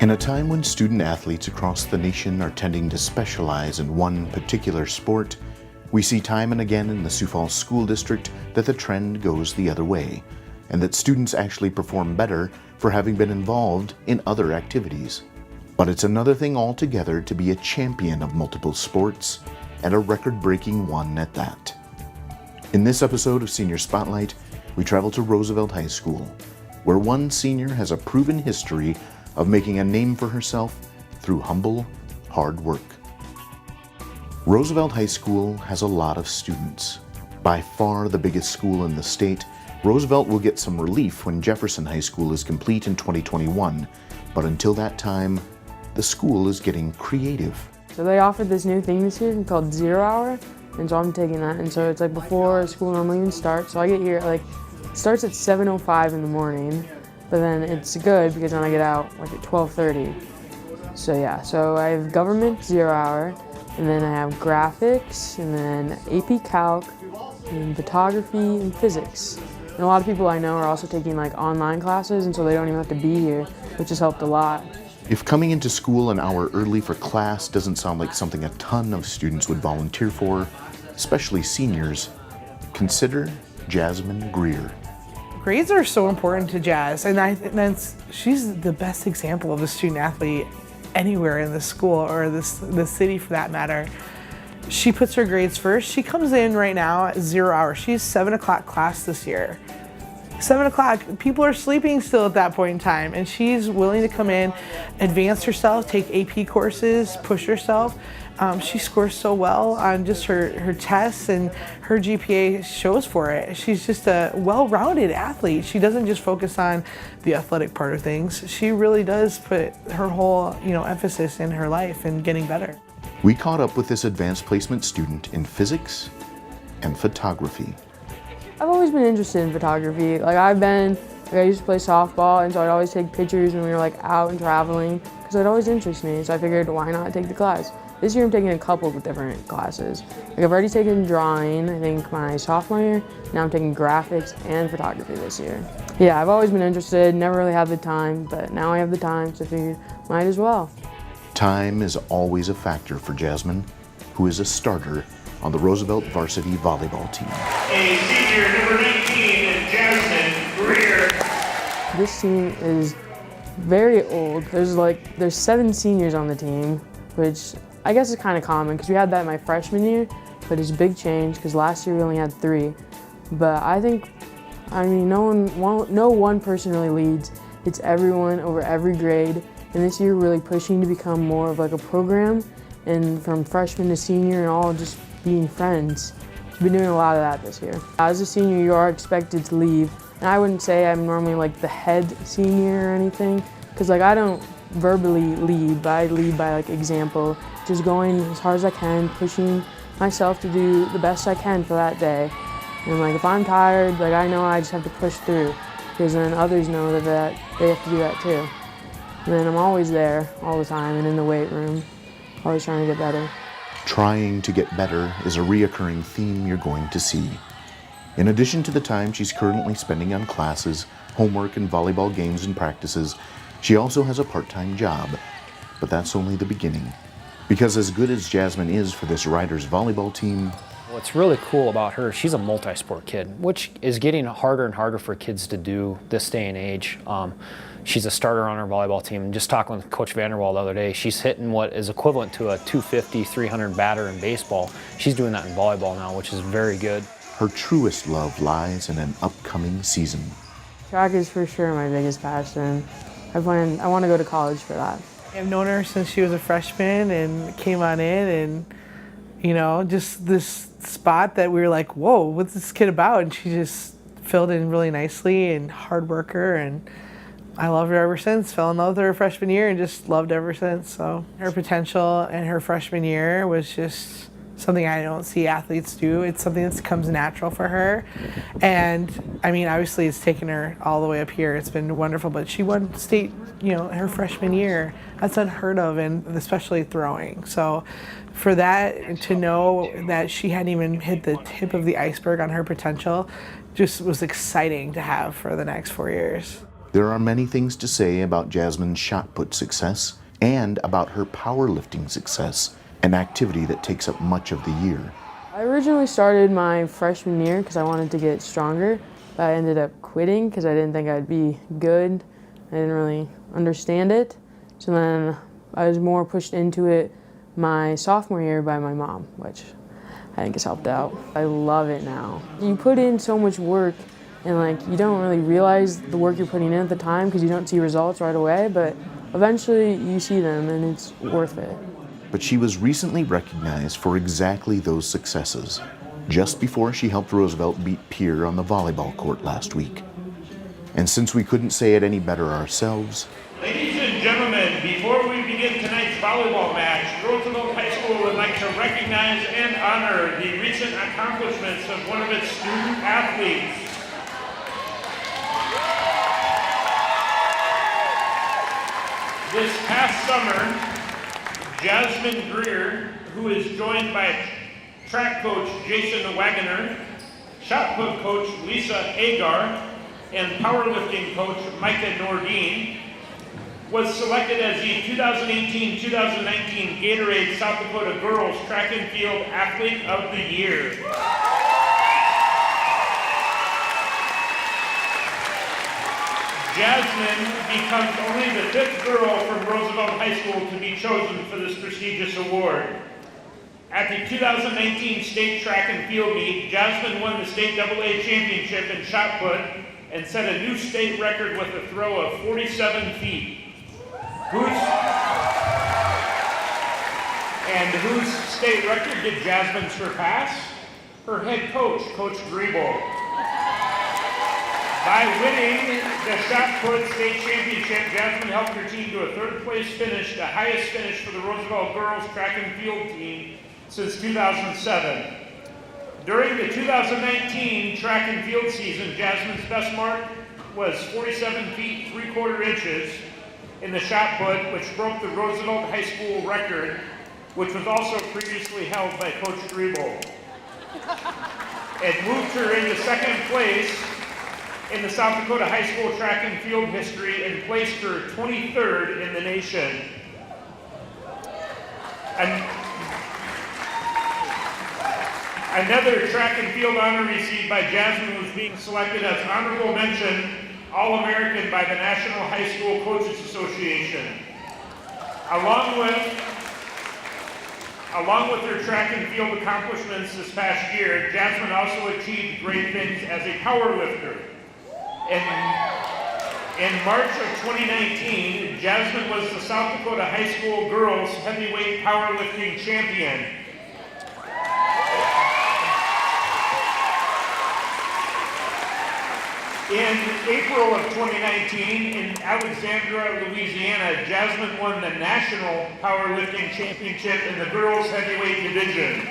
In a time when student athletes across the nation are tending to specialize in one particular sport, we see time and again in the Sioux Falls School District that the trend goes the other way, and that students actually perform better for having been involved in other activities. But it's another thing altogether to be a champion of multiple sports, and a record-breaking one at that. In this episode of Senior Spotlight, we travel to Roosevelt High School, where one senior has a proven history of making a name for herself through humble, hard work. Roosevelt High School has a lot of students. By far the biggest school in the state, Roosevelt will get some relief when Jefferson High School is complete in 2021, but until that time, the school is getting creative. So they offered this new thing this year called 0 Hour, and so I'm taking that, and so it's like before school normally even starts, so I get here it starts at 7:05 in the morning, but then it's good because then I get out like at 12:30. So yeah, so I have government 0 Hour, and then I have graphics, and then AP Calc, and photography, and physics. And a lot of people I know are also taking like online classes, and so they don't even have to be here, which has helped a lot. If coming into school an hour early for class doesn't sound like something a ton of students would volunteer for, especially seniors, consider Jasmine Greer. Grades are so important to Jazz, and she's the best example of a student athlete anywhere in the school or the city for that matter. She puts her grades first. She comes in right now at 0 Hour. She's 7 o'clock class this year. 7 o'clock, people are sleeping still at that point in time, and she's willing to come in, advance herself, take AP courses, push herself. She scores so well on just her tests, and her GPA shows for it. She's just a well-rounded athlete. She doesn't just focus on the athletic part of things. She really does put her whole emphasis in her life and getting better. We caught up with this advanced placement student in physics and photography. I've always been interested in photography. I used to play softball, and so I'd always take pictures when we were out and traveling, because it always interests me. So I figured, why not take the class? This year I'm taking a couple of different classes. I've already taken drawing, I think my sophomore year. Now I'm taking graphics and photography this year. Yeah, I've always been interested, never really had the time, but now I have the time, so I figured might as well. Time is always a factor for Jasmine, who is a starter on the Roosevelt varsity volleyball team. A senior, number 19, Jasmine Greer. This team is very old. There's 7 seniors on the team, which I guess is kind of common because we had that my freshman year, but it's a big change because last year we only had 3. But no one person really leads. It's everyone over every grade, and this year we're really pushing to become more of a program, and from freshman to senior and all just being friends. We've been doing a lot of that this year. As a senior, you are expected to lead, and I wouldn't say I'm normally the head senior or anything, because I don't verbally lead, but I lead by example, just going as hard as I can, pushing myself to do the best I can for that day. And if I'm tired, I know I just have to push through, because then others know that they have to do that too. And then I'm always there all the time and in the weight room, always trying to get better. Trying to get better is a reoccurring theme you're going to see. In addition to the time she's currently spending on classes, homework, and volleyball games and practices, she also has a part-time job. But that's only the beginning. Because as good as Jasmine is for this Riders volleyball team, what's really cool about her, she's a multi-sport kid, which is getting harder and harder for kids to do this day and age. She's a starter on our volleyball team. Just talking with Coach Vanderwall the other day, she's hitting what is equivalent to a 250, 300 batter in baseball. She's doing that in volleyball now, which is very good. Her truest love lies in an upcoming season. Track is for sure my biggest passion. I want to go to college for that. I've known her since she was a freshman and came on in, and just this spot that we were like, whoa, what's this kid about? And she just filled in really nicely, and hard worker, and I loved her ever since. Fell in love with her freshman year and just loved ever since. So her potential in her freshman year was just something I don't see athletes do. It's something that comes natural for her. And obviously it's taken her all the way up here. It's been wonderful, but she won state, her freshman year. That's unheard of, and especially throwing. So for that, to know that she hadn't even hit the tip of the iceberg on her potential, just was exciting to have for the next 4 years. There are many things to say about Jasmine's shot put success and about her powerlifting success, an activity that takes up much of the year. I originally started my freshman year because I wanted to get stronger, but I ended up quitting because I didn't think I'd be good. I didn't really understand it. So then I was more pushed into it my sophomore year by my mom, which I think has helped out. I love it now. You put in so much work and you don't really realize the work you're putting in at the time because you don't see results right away, but eventually you see them and it's worth it. But she was recently recognized for exactly those successes, just before she helped Roosevelt beat Pierre on the volleyball court last week. And since we couldn't say it any better ourselves, Ladies and gentlemen, before we begin tonight's volleyball match, Roosevelt High School would like to recognize and honor the recent accomplishments of one of its student athletes. This past summer, Jasmine Greer, who is joined by track coach Jason Wagoner, shot put coach Lisa Agar, and powerlifting coach Micah Nordine, was selected as the 2018-2019 Gatorade South Dakota Girls Track and Field Athlete of the Year. Jasmine becomes only the 5th girl from Roosevelt High School to be chosen for this prestigious award. At the 2019 State Track and Field Meet, Jasmine won the State AA Championship in shot put and set a new state record with a throw of 47 feet. Whose state record did Jasmine surpass? Her head coach, Coach Greer. By winning the shot put state championship, Jasmine helped her team to a 3rd place finish, the highest finish for the Roosevelt girls track and field team since 2007. During the 2019 track and field season, Jasmine's best mark was 47 feet 3/4 inches in the shot put, which broke the Roosevelt High School record, which was also previously held by Coach Rebroadcast. It moved her into 2nd place in the South Dakota High School track and field history and placed her 23rd in the nation. Another track and field honor received by Jasmine was being selected as honorable mention All-American by the National High School Coaches Association. Along with her track and field accomplishments this past year, Jasmine also achieved great things as a power lifter. In March of 2019, Jasmine was the South Dakota High School Girls Heavyweight Powerlifting Champion. In April of 2019, in Alexandria, Louisiana, Jasmine won the National Powerlifting Championship in the Girls Heavyweight Division.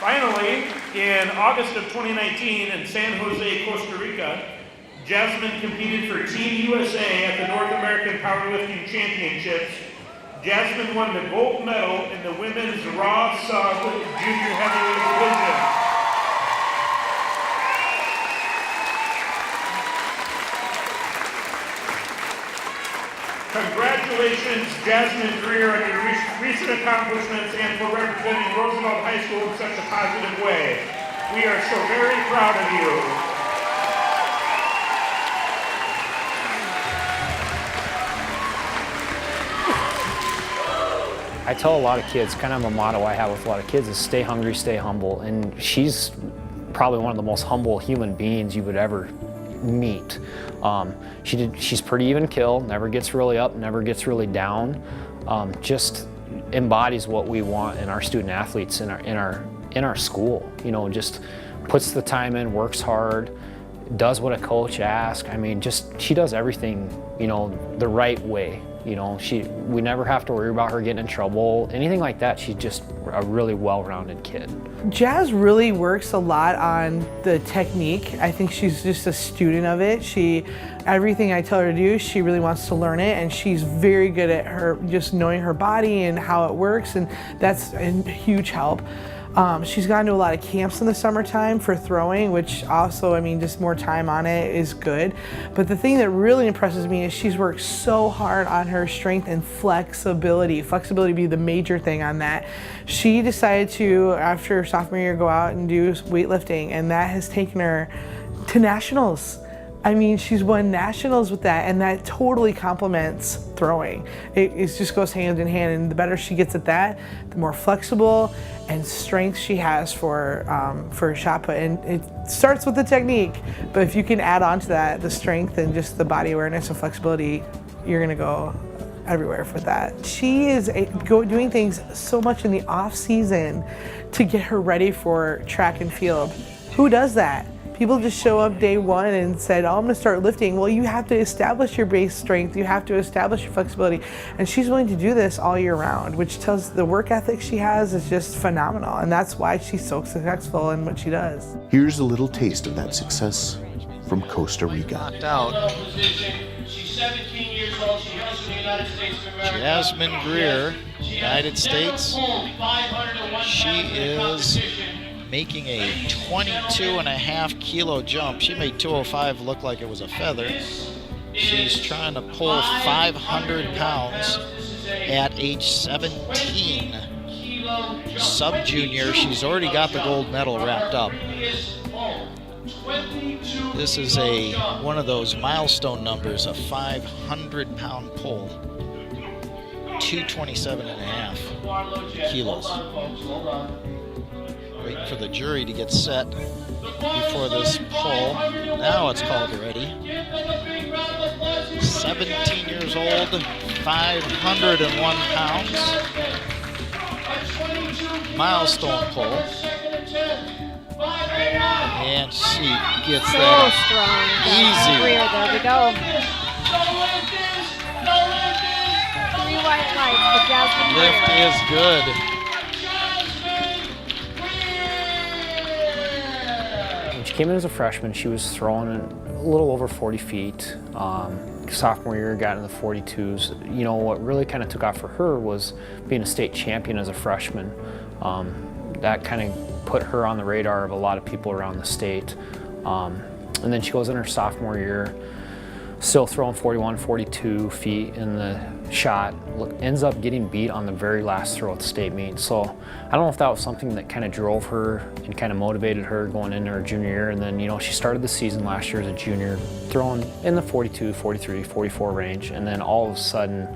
Finally, in August of 2019 in San Jose, Costa Rica, Jasmine competed for Team USA at the North American Powerlifting Championships. Jasmine won the gold medal in the women's raw sub junior heavyweight division. Congratulations, Jasmine Greer, on your recent accomplishments and for representing Roosevelt High School in such a positive way. We are so very proud of you. I tell a lot of kids, kind of a motto I have with a lot of kids is stay hungry, stay humble. And she's probably one of the most humble human beings you would ever meet. She's pretty even kill, never gets really up, never gets really down. Just embodies what we want in our student athletes in our school. You know, just puts the time in, works hard, does what a coach asks. I mean, she does everything, you know, the right way. You know, we never have to worry about her getting in trouble, anything like that. She's just a really well-rounded kid. Jazz really works a lot on the technique. I think she's just a student of it. Everything I tell her to do, she really wants to learn it, and she's very good at just knowing her body and how it works, and that's a huge help. She's gone to a lot of camps in the summertime for throwing, which also, I mean, just more time on it is good. But the thing that really impresses me is she's worked so hard on her strength and flexibility. Flexibility be the major thing on that. She decided to, after sophomore year, go out and do weightlifting, and that has taken her to nationals. I mean, she's won nationals with that, and that totally complements throwing. It just goes hand in hand, and the better she gets at that, the more flexible and strength she has for a shot put. And it starts with the technique, but if you can add on to that the strength and just the body awareness and flexibility, you're gonna go everywhere for that. She is doing things so much in the off season to get her ready for track and field. Who does that? People just show up day one and said, oh, I'm gonna start lifting. Well, you have to establish your base strength. You have to establish your flexibility. And she's willing to do this all year round, which tells the work ethic she has is just phenomenal. And that's why she's so successful in what she does. Here's a little taste of that success from Costa Rica. Knocked out. She's 17 years old. She hails from the United States of America. Jasmine Greer, United States. She is making a 22.5 kilo jump. She made 205 look like it was a feather. She's trying to pull 500 pounds at age 17. Sub-junior, she's already got the gold medal wrapped up. This is one of those milestone numbers, a 500-pound pull. 227.5 kilos. Waiting for the jury to get set before this pull. Now it's called already. 17 years old, 501 pounds. Milestone pull. And she gets that easy. Greer, there we go. 3 white lights for Jasmine Greer. Lift is good. Came in as a freshman, she was throwing a little over 40 feet. Sophomore year, got in the 42s. You know, what really kind of took off for her was being a state champion as a freshman. That kind of put her on the radar of a lot of people around the state. And then she goes in her sophomore year, still throwing 41, 42 feet in the shot, ends up getting beat on the very last throw at the state meet. So I don't know if that was something that kind of drove her and kind of motivated her going into her junior year. And then, you know, she started the season last year as a junior, throwing in the 42, 43, 44 range. And then all of a sudden,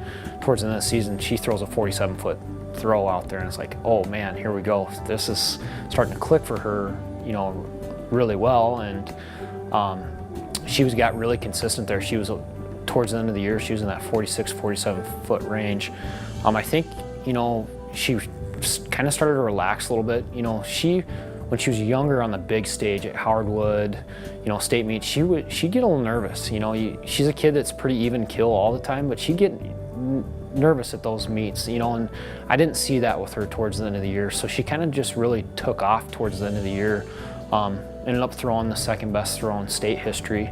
towards the end of the season, she throws a 47-foot throw out there. And it's like, oh man, here we go. This is starting to click for her, you know, really well. And she got really consistent there. She was towards the end of the year, she was in that 46, 47-foot range. I think, you know, she kind of started to relax a little bit. You know, when she was younger on the big stage at Howardwood, you know, state meet, she'd get a little nervous. You know, she's a kid that's pretty even kill all the time, but she'd get nervous at those meets, you know, and I didn't see that with her towards the end of the year. So she kind of just really took off towards the end of the year. Ended up throwing the second best throw in state history.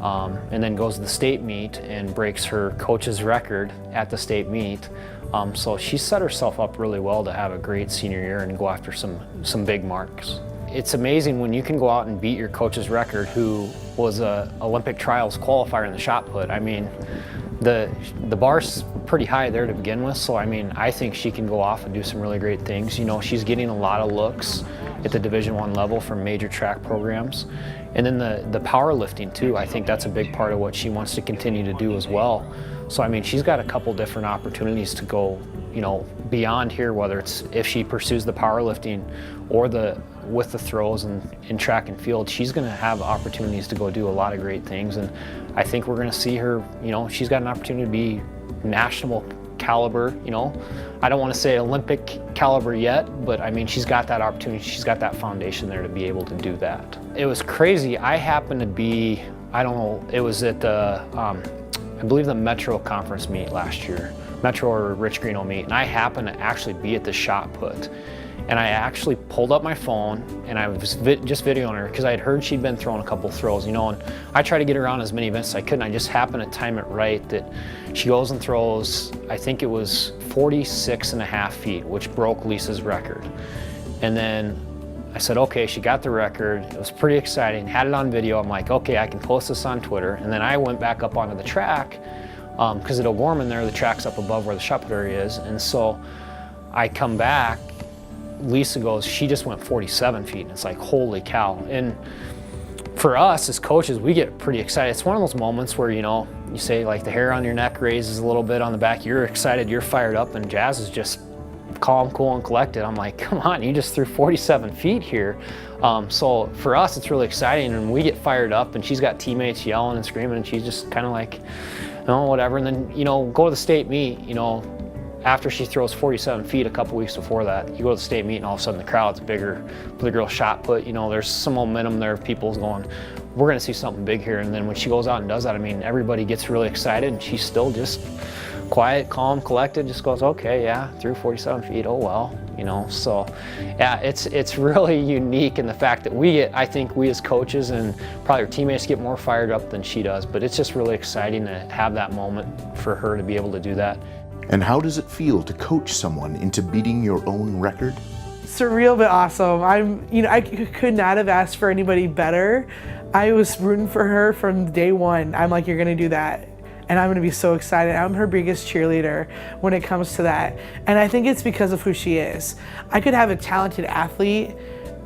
And then goes to the state meet and breaks her coach's record at the state meet. So she set herself up really well to have a great senior year and go after some big marks. It's amazing when you can go out and beat your coach's record, who was a Olympic trials qualifier in the shot put. I mean, the bar's pretty high there to begin with, so I mean, I think she can go off and do some really great things. You know, she's getting a lot of looks at the Division I level from major track programs. And then the powerlifting too, I think that's a big part of what she wants to continue to do as well. So I mean, she's got a couple different opportunities to go, you know, beyond here, whether it's if she pursues the powerlifting or with the throws and in track and field, she's gonna have opportunities to go do a lot of great things. And I think we're gonna see her, you know, she's got an opportunity to be national caliber, you know. I don't want to say Olympic caliber yet, but I mean, she's got that opportunity, she's got that foundation there to be able to do that. It was crazy. I happened to be, I don't know, it was at the, I believe the Metro conference meet last year, Metro or Rich Greeno meet, and I happened to actually be at the shot put. And I actually pulled up my phone and I was just videoing her because I had heard she'd been throwing a couple throws, you know, and I tried to get her on as many events as I could, and I just happened to time it right that she goes and throws, I think it was 46.5 feet, which broke Lisa's record. And then I said, okay, she got the record. It was pretty exciting, had it on video. I'm like, okay, I can post this on Twitter. And then I went back up onto the track because at O'Gorman there, the track's up above where the shot put area is. And so I come back, Lisa goes, she just went 47 feet. And it's like, holy cow. And for us as coaches, we get pretty excited. It's one of those moments where, you know, you say like the hair on your neck raises a little bit on the back. You're excited, you're fired up, and Jazz is just calm, cool, and collected. I'm like, come on, you just threw 47 feet here. So for us, it's really exciting, and we get fired up, and she's got teammates yelling and screaming, and she's just kind of like, no, whatever. And then, you know, go to the state meet, you know, after she throws 47 feet a couple weeks before that, you go to the state meet and all of a sudden the crowd's bigger. The girl shot put, you know, there's some momentum there. People's going, we're going to see something big here. And then when she goes out and does that, I mean, everybody gets really excited, and she's still just quiet, calm, collected, just goes, okay, yeah, threw 47 feet, oh well, you know. So yeah, it's really unique in the fact that I think we as coaches and probably our teammates get more fired up than she does, but it's just really exciting to have that moment for her to be able to do that. And how does it feel to coach someone into beating your own record? Surreal but awesome. I could not have asked for anybody better. I was rooting for her from day one. I'm like, you're gonna do that. And I'm gonna be so excited. I'm her biggest cheerleader when it comes to that. And I think it's because of who she is. I could have a talented athlete,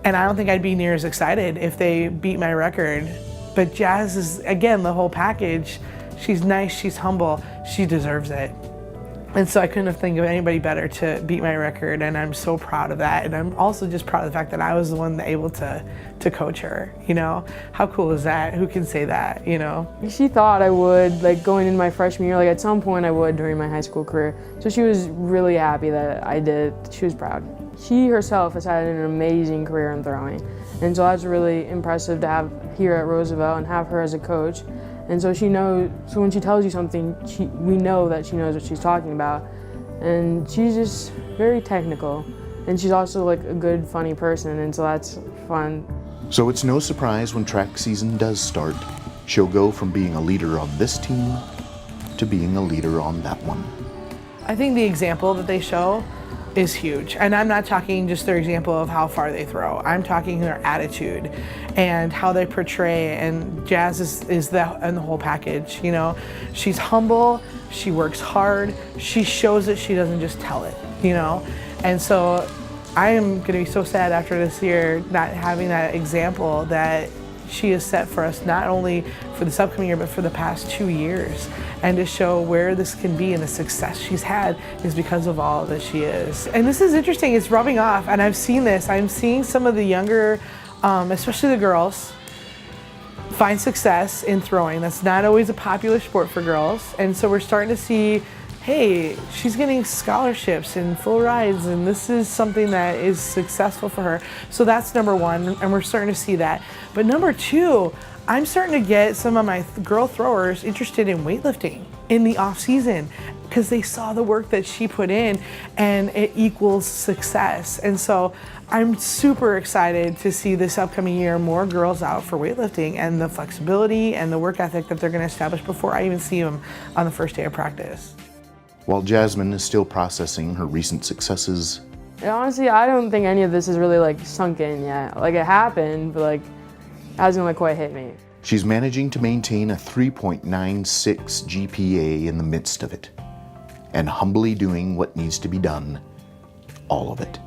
and I don't think I'd be near as excited if they beat my record. But Jazz is, again, the whole package. She's nice, she's humble, she deserves it. And so I couldn't have think of anybody better to beat my record, and I'm so proud of that. And I'm also just proud of the fact that I was the one able to coach her, you know? How cool is that? Who can say that, you know? She thought I would, like going into my freshman year, like at some point I would during my high school career. So she was really happy that I did. She was proud. She herself has had an amazing career in throwing. And so that's really impressive to have here at Roosevelt and have her as a coach. And so she knows, so when she tells you something, we know that she knows what she's talking about. And she's just very technical. And she's also like a good, funny person, and so that's fun. So it's no surprise when track season does start, she'll go from being a leader on this team to being a leader on that one. I think the example that they show is huge. And I'm not talking just their example of how far they throw. I'm talking their attitude and how they portray, and Jazz is the whole package, you know. She's humble, she works hard, she shows it, she doesn't just tell it, you know. And so I am gonna be so sad after this year not having that example that she has set for us, not only for this upcoming year, but for the past 2 years. And to show where this can be and the success she's had is because of all that she is. And this is interesting, it's rubbing off, and I've seen this. I'm seeing some of the younger, especially the girls, find success in throwing. That's not always a popular sport for girls. And so we're starting to see, hey, she's getting scholarships and full rides, and this is something that is successful for her. So that's number one, and we're starting to see that. But number two, I'm starting to get some of my girl throwers interested in weightlifting in the off season because they saw the work that she put in, and it equals success. And so I'm super excited to see this upcoming year more girls out for weightlifting, and the flexibility and the work ethic that they're going to establish before I even see them on the first day of practice. While Jasmine is still processing her recent successes, And honestly, I don't think any of this is really like sunk in yet. Like it happened, but like it hasn't like quite hit me. she's managing to maintain a 3.96 GPA in the midst of it, and humbly doing what needs to be done, all of it.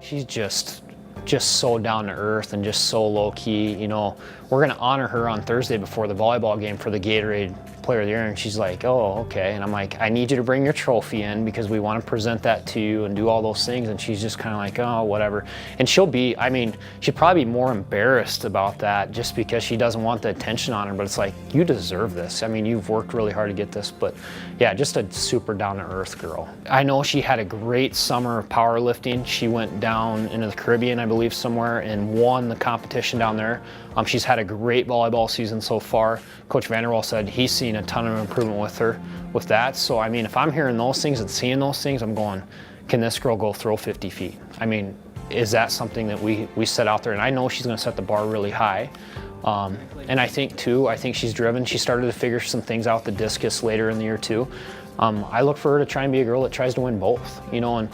She's just so down to earth and just so low key. You know, we're gonna honor her on Thursday before the volleyball game for the Gatorade Player of the Year, and she's like, oh, okay. And I'm like, I need you to bring your trophy in because we want to present that to you and do all those things. And she's just kind of like, oh, whatever. And she'll be, I mean, she'd probably be more embarrassed about that just because she doesn't want the attention on her, but it's like, you deserve this. I mean, you've worked really hard to get this, but yeah, just a super down to earth girl. I know she had a great summer of powerlifting. She went down into the Caribbean, I believe, somewhere, and won the competition down there. She's had a great volleyball season so far. Coach Vanderwall said he's seen a ton of improvement with her with that. So, I mean, if I'm hearing those things and seeing those things, I'm going, can this girl go throw 50 feet? I mean, is that something that we set out there? And I know she's going to set the bar really high. And I think, too, she's driven. She started to figure some things out, the discus later in the year, too. I look for her to try and be a girl that tries to win both, you know, and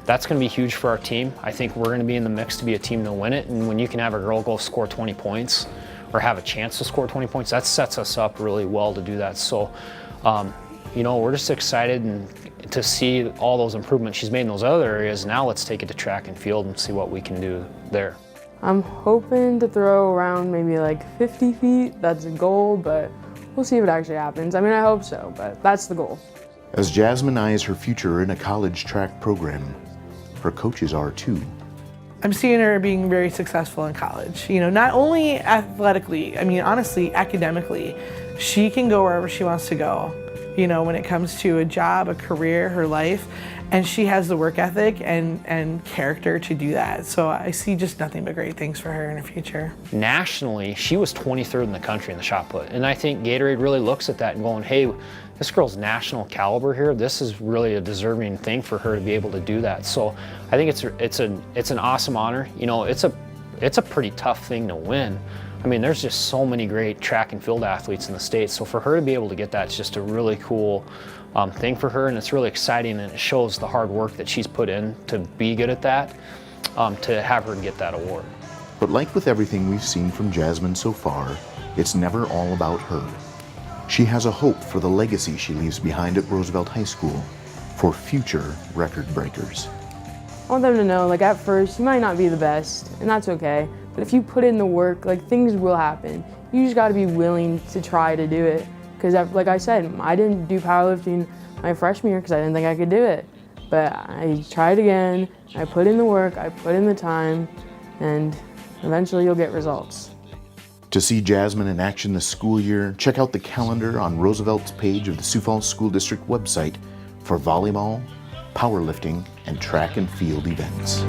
that's going to be huge for our team. I think we're going to be in the mix to be a team to win it. And when you can have a girl go score 20 points or have a chance to score 20 points, that sets us up really well to do that. So, you know, we're just excited and to see all those improvements she's made in those other areas. Now let's take it to track and field and see what we can do there. I'm hoping to throw around maybe like 50 feet. That's a goal, but we'll see if it actually happens. I mean, I hope so, but that's the goal. As Jasmine eyes her future in a college track program, her coaches are too. I'm seeing her being very successful in college. You know, not only athletically, I mean, honestly, academically, she can go wherever she wants to go. You know, when it comes to a job, a career, her life, and she has the work ethic and character to do that. So I see just nothing but great things for her in the future. Nationally, she was 23rd in the country in the shot put. And I think Gatorade really looks at that and going, hey, this girl's national caliber here. This is really a deserving thing for her to be able to do that. So I think it's an awesome honor. You know, it's a pretty tough thing to win. I mean, there's just so many great track and field athletes in the state. So for her to be able to get that, it's just a really cool thing for her, and it's really exciting, and it shows the hard work that she's put in to be good at that, to have her get that award. But like with everything we've seen from Jasmine so far, it's never all about her. She has a hope for the legacy she leaves behind at Roosevelt High School for future record breakers. I want them to know, like, at first, you might not be the best, and that's okay. But if you put in the work, like, things will happen. You just gotta be willing to try to do it. Because, like I said, I didn't do powerlifting my freshman year because I didn't think I could do it. But I tried again, I put in the work, I put in the time, and eventually you'll get results. To see Jasmine in action this school year, check out the calendar on Roosevelt's page of the Sioux Falls School District website for volleyball, powerlifting, and track and field events.